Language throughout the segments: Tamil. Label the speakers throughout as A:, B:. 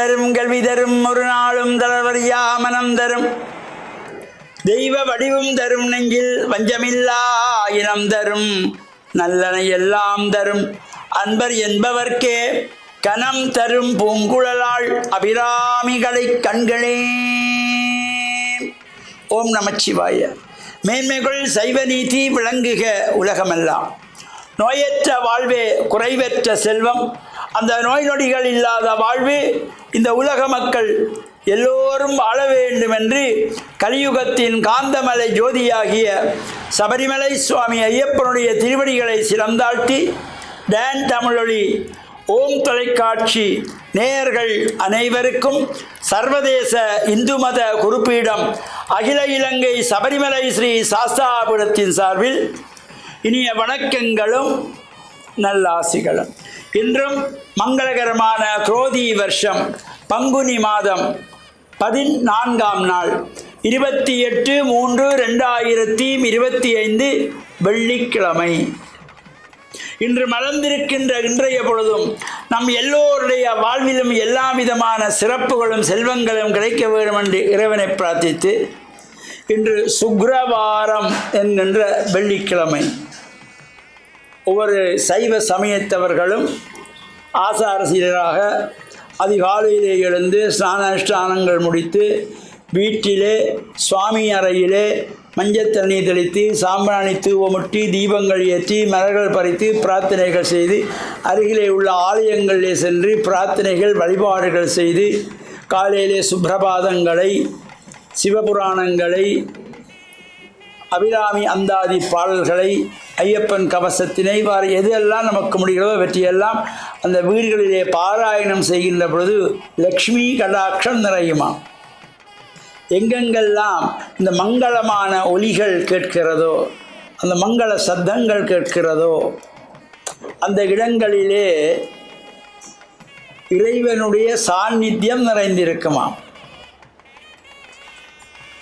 A: தரும் கல்வி தரும் ஒரு நாளும் தளர்வறியா மனம் தரும் தெய்வ வடிவும் தரும் நெஞ்சில் வஞ்சமில்லா இனம் தரும் நல்லனை எல்லாம் தரும் அன்பர் என்பவர்க்கே கனம் தரும் பூங்குழலாள் அபிராமிகளை கண்களே. ஓம் நமச்சிவாய. மேன்மைகள் சைவ நீதி விளங்குக உலகமெல்லாம். நோயற்ற வாழ்வே குறைவற்ற செல்வம். அந்த நோய் நொடிகள் இல்லாத வாழ்வு இந்த உலக மக்கள் எல்லோரும் வாழ வேண்டும் என்று கலியுகத்தின் காந்தமலை ஜோதியாகிய சபரிமலை சுவாமி ஐயப்பனுடைய திருவடிகளை சிறந்தாழ்த்தி டான் தமிழொலி ஓம் தொலைக்காட்சி நேயர்கள் அனைவருக்கும் சர்வதேச இந்து மத குருப்பீடம் அகில இலங்கை சபரிமலை ஸ்ரீ சாஸ்தாபுரத்தின் சார்பில் இனிய வணக்கங்களும் நல்லாசிகளும். இன்றும் மங்களகரமான குரோதி வருஷம் பங்குனி மாதம் 14ஆம் நாள் 28/3/2025 வெள்ளிக்கிழமை. இன்று மலர்ந்திருக்கின்ற இன்றைய பொழுதும் நம் எல்லோருடைய வாழ்விலும் எல்லா விதமான சிறப்புகளும் செல்வங்களும் கிடைக்க வேண்டும் என்று இறைவனை பிரார்த்தித்து, இன்று சுக்கிரவாரம் என்கின்ற வெள்ளிக்கிழமை. ஒவ்வொரு சைவ சமயத்தவர்களும் ஆசாரசீராக அதிகாலையிலே எழுந்து ஸ்நான அனுஷ்டானங்கள் முடித்து வீட்டிலே சுவாமி அறையிலே மஞ்சள் தண்ணீர் தெளித்து சாம்பிராணி தூவமுட்டி தீபங்கள் ஏற்றி மலர்கள் பறித்து பிரார்த்தனைகள் செய்து அருகிலே உள்ள ஆலயங்களிலே சென்று பிரார்த்தனைகள் வழிபாடுகள் செய்து காலையிலே சுப்பிரபாதங்களை சிவபுராணங்களை அபிராமி அந்தாதி பாடல்களை ஐயப்பன் கவசத்தினை வார எதெல்லாம் நமக்கு முடிகிறதோ வெற்றியெல்லாம் அந்த வீடுகளிலே பாராயணம் செய்கின்ற பொழுது லக்ஷ்மி கடாட்சம் நிறையுமா. எங்கெங்கெல்லாம் இந்த மங்களமான ஒலிகள் கேட்கிறதோ, அந்த மங்கள சத்தங்கள் கேட்கிறதோ, அந்த இடங்களிலே இறைவனுடைய சாநித்தியம் நிறைந்திருக்குமாம்.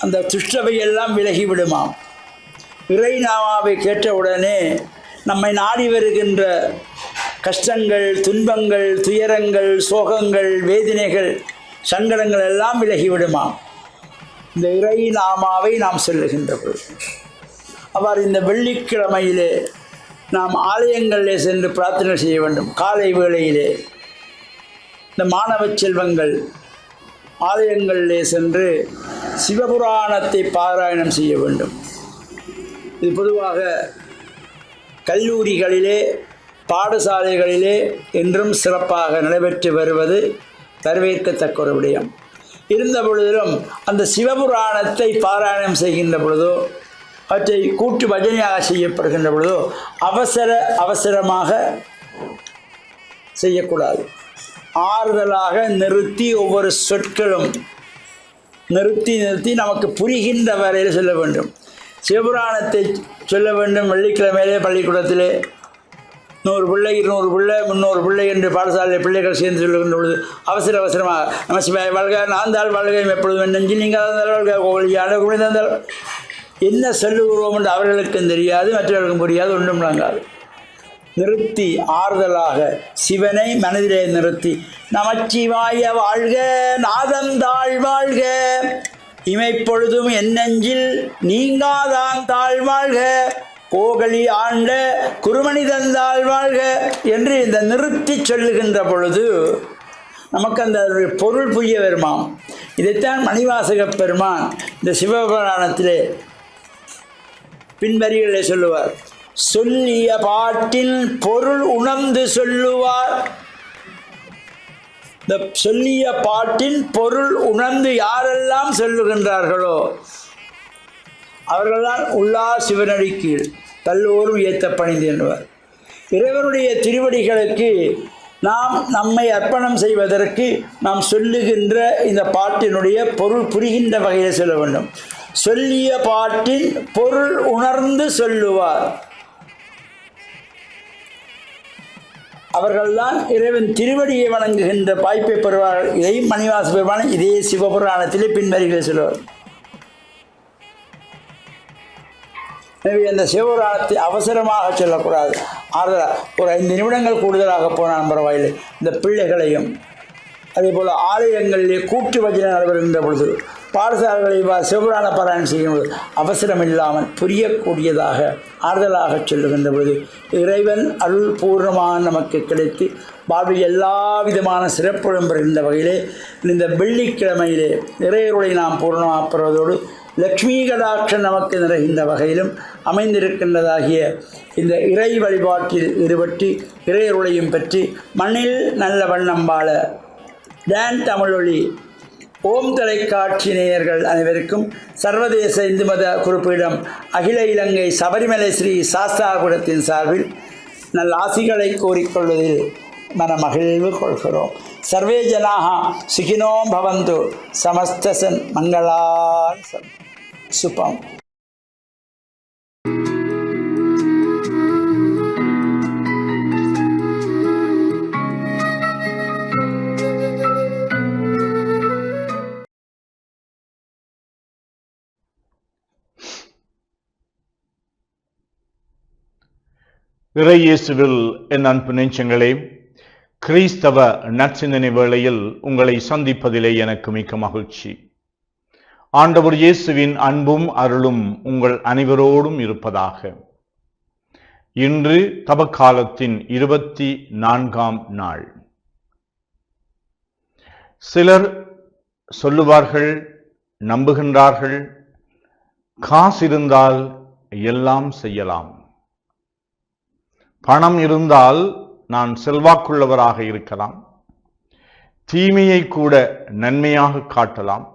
A: அந்த துஷ்டவையெல்லாம் விலகிவிடுமாம். இறை நாமாவை கேட்டவுடனே நம்மை நாடி வருகின்ற கஷ்டங்கள், துன்பங்கள், துயரங்கள், சோகங்கள், வேதனைகள், சங்கடங்கள் எல்லாம் விலகிவிடுமாம் இந்த இறை நாமாவை நாம் சொல்லுகின்ற பொழுது. அவ்வாறு இந்த வெள்ளிக்கிழமையிலே நாம் ஆலயங்களிலே சென்று பிரார்த்தனை செய்ய வேண்டும். காலை வேளையிலே இந்த மாணவ செல்வங்கள் ஆலயங்களிலே சென்று சிவபுராணத்தை பாராயணம் செய்ய வேண்டும். இது பொதுவாக கல்லூரிகளிலே பாடசாலைகளிலே என்றும் சிறப்பாக நடைபெற்று வருவது வரவேற்கத்தக்க ஒரு விடயம். இருந்த பொழுதிலும் அந்த சிவபுராணத்தை பாராயணம் செய்கின்ற பொழுதோ அவற்றை கூட்டு பஜனையாக செய்யப்படுகின்ற பொழுதோ அவசரமாக செய்யக்கூடாது. ஆறுதலாக நிறுத்தி ஒவ்வொரு சொற்களும் நிறுத்தி நமக்கு புரிகின்ற வரையில் சொல்ல வேண்டும். சிவபுராணத்தை சொல்ல வேண்டும். வெள்ளிக்கிழமையிலே பள்ளிக்கூடத்திலே 100 பிள்ளை 200 பிள்ளை 300 பிள்ளை என்று பாடசாலையில் பிள்ளைகள் சேர்ந்து சொல்லுகின்ற பொழுது அவசரமாக நம்ம சிவாய வாழ்க நாந்தாள் வாழ்க எப்பொழுதும் நெஞ்சில் நீங்கள் வாழ்க கோழியான குழந்தை என்ன சொல்லுகிறோம் என்று அவர்களுக்கும் தெரியாது, மற்றவர்களுக்கும் புரியாது, ஒன்றும் விளங்காது. நிறுத்தி ஆறுதலாக சிவனை மனதிலே நிறுத்தி நமச்சிவாய வாழ்க நாதந்தாள் வாழ்க இமைப்பொழுதும் என் நெஞ்சில் நீங்காதான் தாழ் வாழ்க கோகலி ஆண்ட குருமணி தந்தாள் வாழ்க என்று இந்த நிறுத்தி சொல்லுகின்ற பொழுது நமக்கு அந்த பொருள் புரிய வருமாம். இதைத்தான் மணிவாசக பெருமான் இந்த சிவபுராணத்திலே பின்வரிகளை சொல்லுவார். சொல்லிய பாட்டின் பொருள் உணர்ந்து சொல்லுவார். இந்த சொல்லிய பாட்டின் பொருள் உணர்ந்து யாரெல்லாம் சொல்லுகின்றார்களோ அவர்கள்தான் உள்ளா சிவனடி கீழ் கல்லோரும் ஏத்த பணிந்து என்பவர். இறைவனுடைய திருவடிகளுக்கு நாம் நம்மை அர்ப்பணம் செய்வதற்கு நாம் சொல்லுகின்ற இந்த பாட்டினுடைய பொருள் புரிகின்ற வகையில் சொல்ல வேண்டும். சொல்லிய பாட்டின் பொருள் உணர்ந்து சொல்லுவார். அவர்கள்தான் இறைவன் திருவடியை வணங்குகின்ற வாய்ப்பை பெறுவார்கள். இதையும் மணிவாச பெருமான் இதே சிவபுராணத்திலே பின்வரிகளை சொல்லுவார். எனவே அந்த சிவபுராணத்தை அவசரமாக சொல்லக்கூடாது. ஆறுதலாக ஒரு 5 நிமிடங்கள் கூடுதலாக போனால் பரவாயில்லை. இந்த பிள்ளைகளையும் அதேபோல் ஆலயங்களிலே கூட்டு வஜனம் நடைபெறுகின்ற பொழுது, பாடசாலைகளில் சிவபுராண பாராயணம் செய்யும்போது அவசரம் இல்லாமல் புரியக்கூடியதாக ஆறுதலாக சொல்லுகின்ற பொழுது இறைவன் அருள் பூர்ணமாக நமக்கு கிடைத்து வாழ்வில் எல்லா விதமான சிறப்புடன் பெறுகின்ற வகையிலே இந்த வெள்ளிக்கிழமையிலே இறையருளை நாம் பூர்ணமாக பெறுவதோடு லக்ஷ்மி கடாட்சம் நமக்கு நிறைகின்ற வகையிலும் அமைந்திருக்கின்றதாகிய இந்த இறை வழிபாட்டில் ஈடுபட்டு இறையருளையும் பற்றி மண்ணில் நல்ல வண்ணம் வாழ டான் தமிழொலி ஓம் தொலைக்காட்சி நேயர்கள் அனைவருக்கும் சர்வதேச இந்து மத குறிப்பீடம் அகில இலங்கை சபரிமலை ஸ்ரீ சாஸ்தாகுடத்தின் சார்பில் நல்ல ஆசிகளை கோரிக்கொள்வதில் மனமகிழ்வு கொள்கிறோம். சர்வே ஜனாக சுகினோ பவந்து சமஸ்தசன் மங்களான் சுபம்.
B: இறை இயேசுவில் என் அன்பு நெஞ்சங்களே, கிறிஸ்தவ நற்சிந்தனை வேளையில் உங்களை சந்திப்பதிலே எனக்கு மிக்க மகிழ்ச்சி. ஆண்டவர் இயேசுவின் அன்பும் அருளும் உங்கள் அனைவரோடும் இருப்பதாக. இன்று தவக்காலத்தின் 24ஆம் நாள். சிலர் சொல்லுவார்கள், நம்புகின்றார்கள், காசு இருந்தால் எல்லாம் செய்யலாம், பணம் இருந்தால் நான் செல்வாக்குள்ளவராக இருக்கலாம், தீமையை கூட நன்மையாக காட்டலாம்,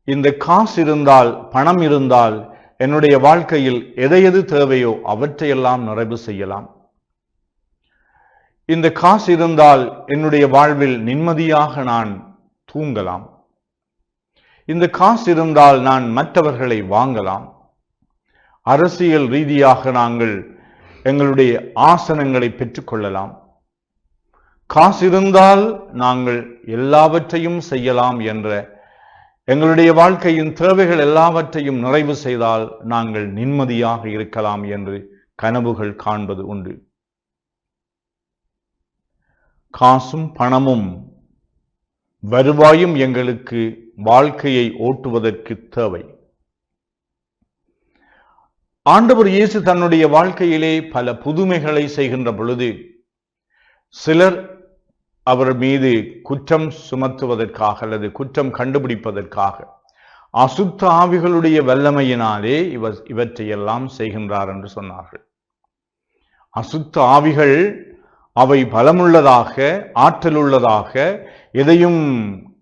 B: இந்த காசு இருந்தால் பணம் இருந்தால் என்னுடைய வாழ்க்கையில் எது தேவையோ அவற்றையெல்லாம் நிறைவு செய்யலாம், இந்த காசு இருந்தால் என்னுடைய வாழ்வில் நிம்மதியாக நான் தூங்கலாம், இந்த காசு இருந்தால் நான் மற்றவர்களை வாங்கலாம், அரசியல் ரீதியாக நாங்கள் எங்களுடைய ஆசனங்களை பெற்றுக்கொள்ளலாம், காசு இருந்தால் நாங்கள் எல்லாவற்றையும் செய்யலாம் என்ற எங்களுடைய வாழ்க்கையின் தேவைகள் எல்லாவற்றையும் நிறைவு செய்தால் நாங்கள் நிம்மதியாக இருக்கலாம் என்று கனவுகள் காண்பது உண்டு. காசும் பணமும் வருவாயும் எங்களுக்கு வாழ்க்கையை ஓட்டுவதற்கு தேவை. ஆண்டவர் இயேசு தன்னுடைய வாழ்க்கையிலே பல புதுமைகளை செய்கின்ற பொழுது சிலர் அவர் மீது குற்றம் சுமத்துவதற்காக அல்லது குற்றம் கண்டுபிடிப்பதற்காக அசுத்த ஆவிகளுடைய வல்லமையினாலே இவற்றையெல்லாம் செய்கின்றார் என்று சொன்னார்கள். அசுத்த ஆவிகள் அவை பலமுள்ளதாக, ஆற்றல் உள்ளதாக, எதையும்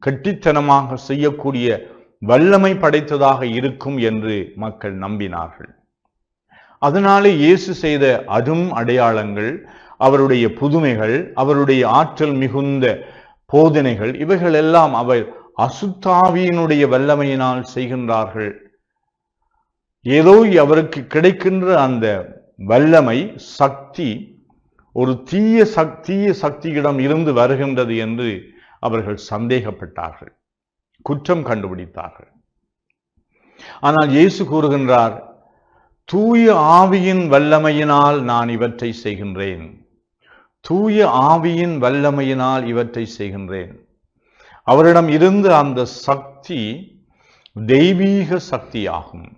B: கெட்டித்தனமாக செய்யக்கூடிய வல்லமை படைத்ததாக இருக்கும் என்று மக்கள் நம்பினார்கள். அதனாலே இயேசு செய்த அரும் அடையாளங்கள், அவருடைய புதுமைகள், அவருடைய ஆற்றல் மிகுந்த போதனைகள், இவைகள் எல்லாம் அவர் அசுத்தாவியினுடைய வல்லமையினால் செய்கின்றார்கள். ஏதோ அவருக்கு கிடைக்கின்ற அந்த வல்லமை சக்தி ஒரு தீய சக்தியிடம் இருந்து வருகின்றது என்று அவர்கள் சந்தேகப்பட்டார்கள், குற்றம் கண்டுபிடித்தார்கள். ஆனால் இயேசு கூறுகின்றார், தூய ஆவியின் வல்லமையினால் நான் இவற்றை செய்கின்றேன், தூய ஆவியின் வல்லமையினால் இவற்றை செய்கின்றேன். அவரிடம் இருந்து அந்த சக்தி தெய்வீக சக்தியாகும்.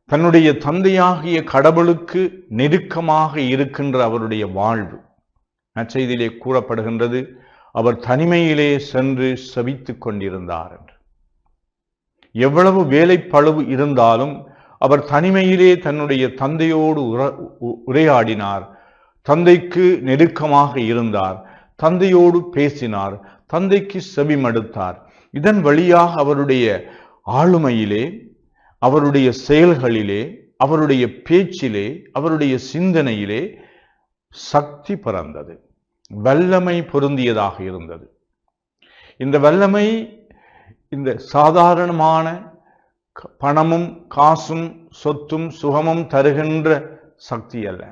B: தன்னுடைய தந்தையாகிய கடவுளுக்கு நெருக்கமாக இருக்கின்ற அவருடைய வாழ்வு. நற்செய்தியிலே கூறப்படுகின்றது, அவர் தனிமையிலே சென்று செபித்துக் கொண்டிருந்தார் என்று. எவ்வளவு வேலைப்பளுவு இருந்தாலும் அவர் தனிமையிலே தன்னுடைய தந்தையோடு உரையாடினார், தந்தைக்கு நெருக்கமாக இருந்தார், தந்தையோடு பேசினார், தந்தைக்கு செவிமடுத்தார். இதன் வழியாக அவருடைய ஆளுமையிலே, அவருடைய செயல்களிலே, அவருடைய பேச்சிலே, அவருடைய சிந்தனையிலே சக்தி பிறந்தது, வல்லமை பொருந்தியதாக இருந்தது. இந்த வல்லமை இந்த சாதாரணமான பணமும் காசும் சொத்தும் சுகமும் தருகின்ற சக்தி அல்ல.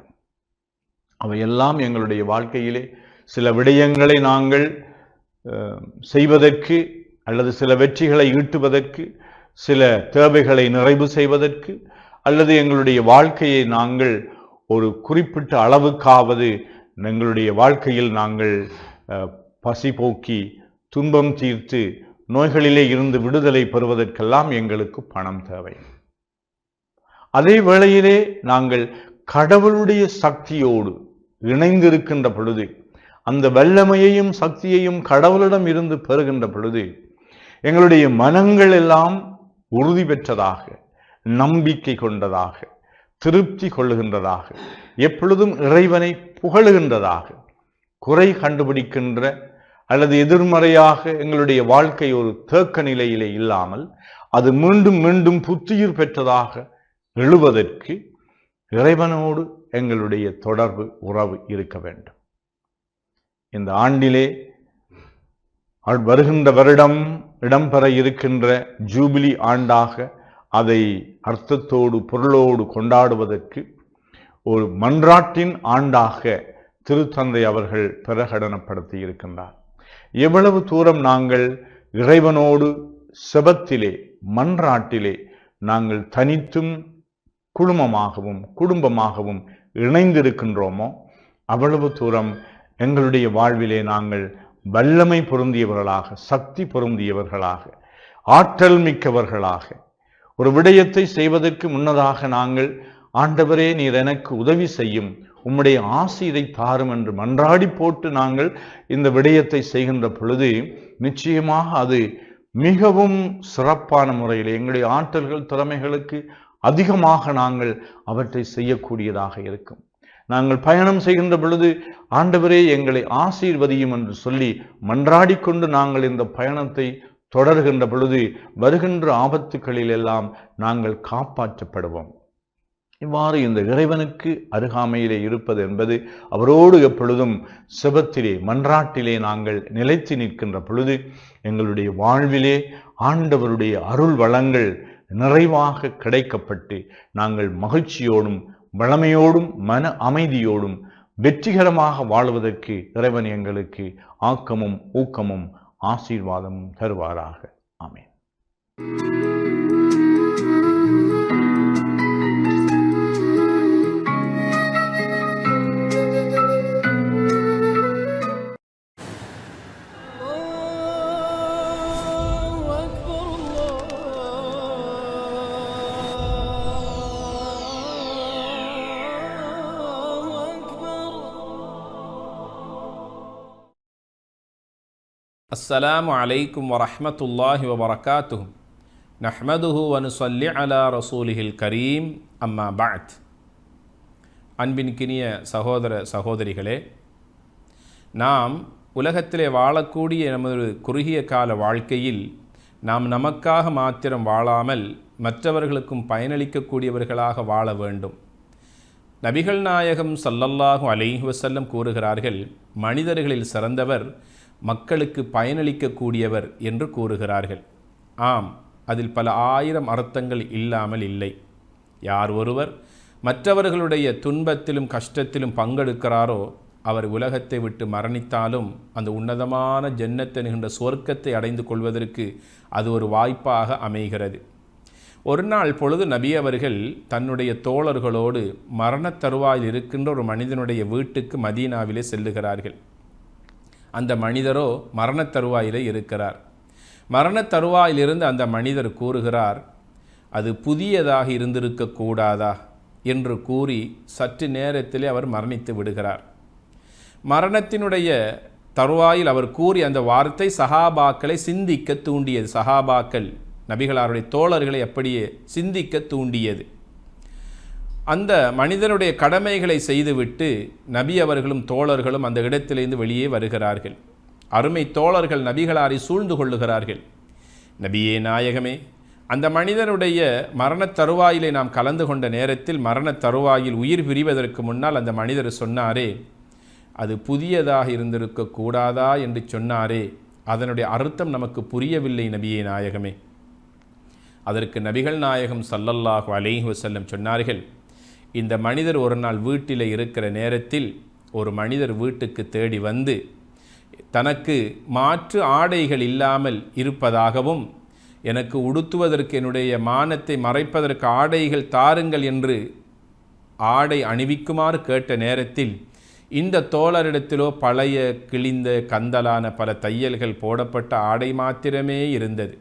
B: அவையெல்லாம் எங்களுடைய வாழ்க்கையிலே சில விடயங்களை நாங்கள் செய்வதற்கு அல்லது சில வெற்றிகளை ஈட்டுவதற்கு, சில தேவைகளை நிறைவு செய்வதற்கு, அல்லது எங்களுடைய வாழ்க்கையை நாங்கள் ஒரு குறிப்பிட்ட அளவுக்காவது எங்களுடைய வாழ்க்கையில் நாங்கள் பசி போக்கி துன்பம் தீர்த்து நோய்களிலே இருந்து விடுதலை பெறுவதற்கெல்லாம் எங்களுக்கு பணம் தேவை. அதே வேளையிலே நாங்கள் கடவுளுடைய சக்தியோடு இணைந்திருக்கின்ற பொழுது, அந்த வல்லமையையும் சக்தியையும் கடவுளிடம் இருந்து பெறுகின்ற பொழுது எங்களுடைய மனங்கள் எல்லாம் உறுதி பெற்றதாக, நம்பிக்கை கொண்டதாக, திருப்தி கொள்ளுகின்றதாக, எப்பொழுதும் இறைவனை புகழுகின்றதாக, குறை கண்டுபிடிக்கின்ற அல்லது எதிர்மறையாக எங்களுடைய வாழ்க்கை ஒரு தேக்க நிலையிலே இல்லாமல் அது மீண்டும் மீண்டும் புத்துயிர் பெற்றதாக எழுவதற்கு இறைவனோடு எங்களுடைய தொடர்பு, உறவு இருக்க வேண்டும். இந்த ஆண்டிலே வருகின்ற வருடம் இடம்பெற இருக்கின்ற ஜூபிலி ஆண்டாக அதை அர்த்தத்தோடு பொருளோடு கொண்டாடுவதற்கு ஒரு மன்றாட்டின் ஆண்டாக திருத்தந்தை அவர்கள் பிரகடனப்படுத்தி இருக்கின்றார். எவ்வளவு தூரம் நாங்கள் இறைவனோடு செபத்திலே, மன்றாட்டிலே நாங்கள் தனித்தும் குடும்பமாகவும் இணைந்திருக்கின்றோமோ அவ்வளவு தூரம் எங்களுடைய வாழ்விலே நாங்கள் வல்லமை பொருந்தியவர்களாக, சக்தி பொருந்தியவர்களாக, ஆற்றல் மிக்கவர்களாக, ஒரு விடயத்தை செய்வதற்கு முன்னதாக நாங்கள் ஆண்டவரே நீர் எனக்கு உதவி செய்யும், உம்முடைய ஆசீரை தாரும் என்று மன்றாடி போட்டு நாங்கள் இந்த விடயத்தை செய்கின்ற பொழுது நிச்சயமாக அது மிகவும் சிறப்பான முறையில் எங்களுடைய ஆற்றல்கள், திறமைகளுக்கு அதிகமாக நாங்கள் அவற்றை செய்யக்கூடியதாக இருக்கும். நாங்கள் பயணம் செய்கின்ற பொழுது ஆண்டவரே எங்களை ஆசீர்வதியும் என்று சொல்லி மன்றாடிக்கொண்டு நாங்கள் இந்த பயணத்தை தொடர்கின்ற பொழுது வருகின்ற ஆபத்துக்களில் எல்லாம் நாங்கள் காப்பாற்றப்படுவோம். இவ்வாறு இந்த இறைவனுக்கு அருகாமையிலே இருப்பது என்பது, அவரோடு எப்பொழுதும் செபத்திலே, மன்றாட்டிலே நாங்கள் நிலைத்து நிற்கின்ற பொழுது எங்களுடைய வாழ்விலே ஆண்டவருடைய அருள் வளங்கள் நிறைவாக கிடைக்கப்பட்டு நாங்கள் மகிழ்ச்சியோடும் வளமையோடும் மன அமைதியோடும் வெற்றிகரமாக வாழ்வதற்கு இறைவன் எங்களுக்கு ஆக்கமும் ஊக்கமும் ஆசீர்வாதமும் தருவாராக. ஆமென்.
C: அஸ்ஸலாமு அலைக்கும் வரஹ்மத்துல்லாஹி வபரகாத்துஹு. நஹ்மதுஹு வ நுஸல்லி அலா ரசூலிஹில் கரீம். அம்மா பஅத். அன்பின்கினிய சகோதர சகோதரிகளே, நாம் உலகத்திலே வாழக்கூடிய நமது குறுகிய கால வாழ்க்கையில் நாம் நமக்காக மாத்திரம் வாழாமல் மற்றவர்களுக்கும் பயனளிக்கக்கூடியவர்களாக வாழ வேண்டும். நபிகள் நாயகம் ஸல்லல்லாஹு அலைஹி வஸல்லம் கூறுகிறார்கள், மனிதர்களில் சிறந்தவர் மக்களுக்கு பயனளிக்கக்கூடியவர் என்று கூறுகிறார்கள். ஆம், அதில் பல ஆயிரம் அர்த்தங்கள் இல்லாமல் இல்லை. யார் ஒருவர் மற்றவர்களுடைய துன்பத்திலும் கஷ்டத்திலும் பங்கெடுக்கிறாரோ அவர் உலகத்தை விட்டு மரணித்தாலும் அந்த உன்னதமான ஜன்னத் என்கின்ற சொர்க்கத்தை அடைந்து கொள்வதற்கு அது ஒரு வாய்ப்பாக அமைகிறது. ஒரு நாள் பொழுது நபி அவர்கள் தன்னுடைய தோழர்களோடு மரணத் தருவாயில் இருக்கின்ற ஒரு மனிதனுடைய வீட்டுக்கு மதீனாவிலே செல்லுகிறார்கள். அந்த மனிதரோ மரணத் தருவாயிலே இருக்கிறார். மரணத் தருவாயிலிருந்து அந்த மனிதர் கூறுகிறார், அது புதியதாக இருந்திருக்கக்கூடாதா என்று கூறி சற்று நேரத்திலே அவர் மரணித்து விடுகிறார். மரணத்தினுடைய தருவாயில் அவர் கூறி அந்த வார்த்தை சஹாபாக்களை சிந்திக்க தூண்டியது. சஹாபாக்கள் நபிகளாருடைய தோழர்களை அப்படியே சிந்திக்க தூண்டியது. அந்த மனிதனுடைய கடமைகளை செய்துவிட்டு நபி அவர்களும் தோழர்களும் அந்த இடத்திலிருந்து வெளியே வருகிறார்கள். அருமை தோழர்கள் நபிகளாரை சூழ்ந்து கொள்ளுகிறார்கள். நபியே நாயகமே, அந்த மனிதனுடைய மரணத் தருவாயிலே நாம் கலந்து கொண்ட நேரத்தில் மரணத் தருவாயில் உயிர் பிரிவதற்கு முன்னால் அந்த மனிதர் சொன்னாரே, அது புதியதாக இருந்திருக்கக்கூடாதா என்று சொன்னாரே, அதனுடைய அர்த்தம் நமக்கு புரியவில்லை நபியே நாயகமே. அதற்கு நபிகள் நாயகம் ஸல்லல்லாஹு அலைஹி வஸல்லம் சொன்னார்கள், இந்த மனிதர் ஒரு நாள் வீட்டில் இருக்கிற நேரத்தில் ஒரு மனிதர் வீட்டுக்கு தேடி வந்து தனக்கு மாற்று ஆடைகள் இல்லாமல் இருப்பதாகவும் எனக்கு உடுத்துவதற்கு என்னுடைய மானத்தை மறைப்பதற்கு ஆடைகள் தாருங்கள் என்று ஆடை அணிவிக்குமாறு கேட்ட நேரத்தில் இந்த தோழரிடத்திலோ பழைய கிழிந்த கந்தலான பல தையல்கள் போடப்பட்ட ஆடை மாத்திரமே இருந்தது.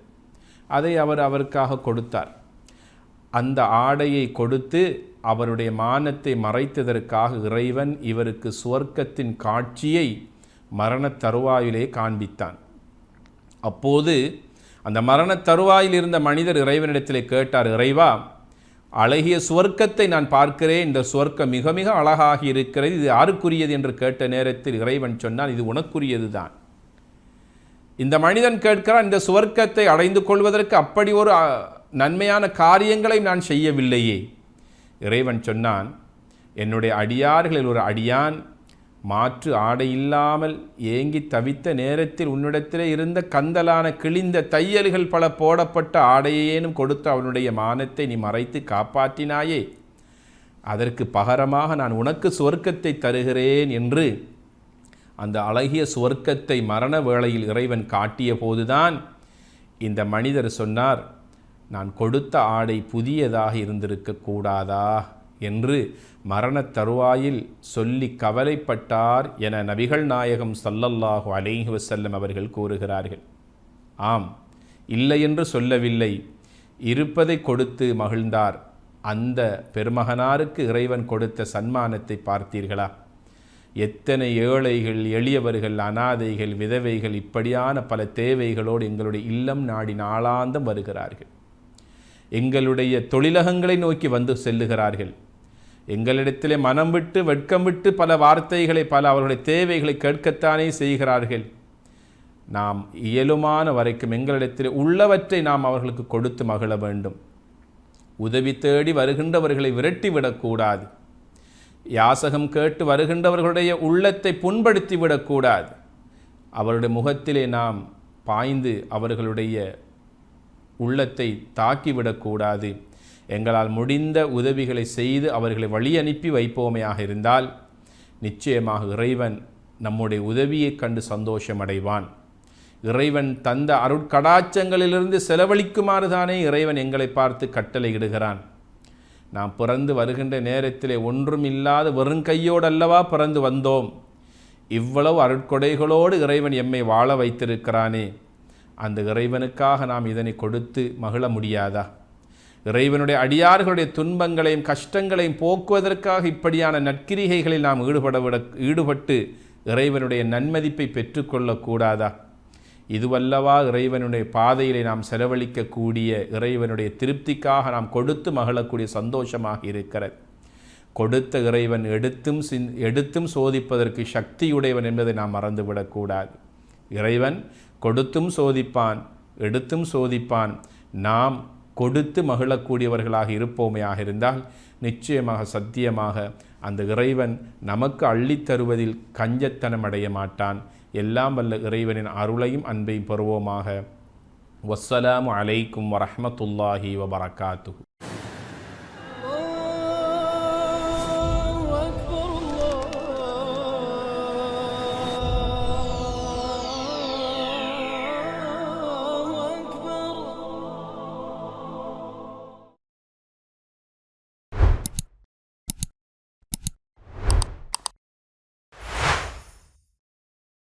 C: அதை அவர் அவருக்காக கொடுத்தார். அந்த ஆடையை கொடுத்து அவருடைய மானத்தை மறைத்ததற்காக இறைவன் இவருக்கு சுவர்க்கத்தின் காட்சியை மரணத் தருவாயிலே காண்பித்தான். அப்போது அந்த மரணத் தருவாயில் இருந்த மனிதர் இறைவனிடத்திலே கேட்டார், இறைவா, அழகிய சுவர்க்கத்தை நான் பார்க்கிறேன், இந்த சுவர்க்கம் மிக மிக அழகாகி இருக்கிறது, இது யாருக்குரியது என்று கேட்ட நேரத்தில் இறைவன் சொன்னான், இது உனக்குரியது தான். இந்த மனிதன் கேட்கிறான், இந்த சுவர்க்கத்தை அடைந்து கொள்வதற்கு அப்படி ஒரு நன்மையான காரியங்களை நான் செய்யவில்லையே. இறைவன் சொன்னான், என்னுடைய அடியார்களில் ஒரு அடியான் மாற்று ஆடை இல்லாமல் ஏங்கி தவித்த நேரத்தில் உன்னிடத்திலே இருந்த கந்தலான கிழிந்த தையல்கள் பல போடப்பட்ட ஆடையேனும் கொடுத்து அவனுடைய மானத்தை நீ மறைத்து காப்பாற்றினாயே, அதற்கு பகரமாக நான் உனக்கு சுவர்க்கத்தை தருகிறேன் என்று அந்த அழகிய சுவர்க்கத்தை மரண வேளையில் இறைவன் காட்டிய போதுதான் இந்த மனிதர் சொன்னார், நான் கொடுத்த ஆடை புதியதாக இருந்திருக்க கூடாதா என்று மரணத் தருவாயில் சொல்லி கவலைப்பட்டார் என நபிகள் நாயகம் ஸல்லல்லாஹு அலைஹி வஸல்லம் அவர்கள் கூறுகிறார்கள். ஆம், இல்லை என்று சொல்லவில்லை, இருப்பதை கொடுத்து மகிழ்ந்தார். அந்த பெருமகனாருக்கு இறைவன் கொடுத்த சன்மானத்தை பார்த்தீர்களா? எத்தனை ஏழைகள், எளியவர்கள், அனாதைகள், விதவைகள் இப்படியான பல தேவைகளோடு எங்களுடைய இல்லம் நாடி நாளாந்தம் வருகிறார்கள். எங்களுடைய தொழிலகங்களை நோக்கி வந்து செல்லுகிறார்கள். எங்களிடத்திலே மனம் விட்டு வெட்கம் விட்டு பல வார்த்தைகளை, பல அவர்களுடைய தேவைகளை கேட்கத்தானே செய்கிறார்கள். நாம் இயலுமான வரைக்கும் எங்களிடத்தில் உள்ளவற்றை நாம் அவர்களுக்கு கொடுத்து மகிழ வேண்டும். உதவி தேடி வருகின்றவர்களை விரட்டிவிடக்கூடாது. யாசகம் கேட்டு வருகின்றவர்களுடைய உள்ளத்தை புண்படுத்தி விடக்கூடாது. அவருடைய முகத்திலே நாம் பாய்ந்து அவர்களுடைய உள்ளத்தை தாக்கிவிடக்கூடாது. எங்களால் முடிந்த உதவிகளை செய்து அவர்களை வழி அனுப்பி வைப்போமையாக இருந்தால் நிச்சயமாக இறைவன் நம்முடைய உதவியை கண்டு சந்தோஷமடைவான். இறைவன் தந்த அருட்கடாச்சங்களிலிருந்து செலவழிக்குமாறு தானே இறைவன் எங்களை பார்த்து கட்டளையிடுகிறான். நாம் பிறந்து வருகின்ற நேரத்திலே ஒன்றும் இல்லாத வெறும் கையோடு அல்லவா பிறந்து வந்தோம். இவ்வளவு அருட்கொடைகளோடு இறைவன் எம்மை வாழ வைத்திருக்கிறானே, அந்த இறைவனுக்காக நாம் இதனை கொடுத்து மகிழ முடியாதா? இறைவனுடைய அடியார்களுடைய துன்பங்களையும் கஷ்டங்களையும் போக்குவதற்காக இப்படியான நற்கிரிகைகளில் நாம் ஈடுபட்டு இறைவனுடைய நன்மதிப்பை பெற்றுக்கொள்ளக்கூடாதா? இதுவல்லவா இறைவனுடைய பாதையிலே நாம் செலவழிக்கக்கூடிய இறைவனுடைய திருப்திக்காக நாம் கொடுத்து மகிழக்கூடிய சந்தோஷமாக இருக்கிறது. கொடுத்த இறைவன் எடுத்தும் சோதிப்பதற்கு சக்தியுடையவன் என்பதை நாம் மறந்துவிடக்கூடாது. இறைவன் கொடுத்தும் சோதிப்பான், எடுத்தும் சோதிப்பான். நாம் கொடுத்து மகிழக்கூடியவர்களாக இருப்போமையாக இருந்தால் நிச்சயமாக சத்தியமாக அந்த இறைவன் நமக்கு அள்ளித்தருவதில் கஞ்சத்தனம் அடைய மாட்டான். எல்லாம் வல்ல இறைவனின் அருளையும் அன்பையும் பெறுவோமாக. வஸ்ஸலாமு அலைக்கும் வரஹ்மத்துல்லாஹி வபரகாத்துஹு.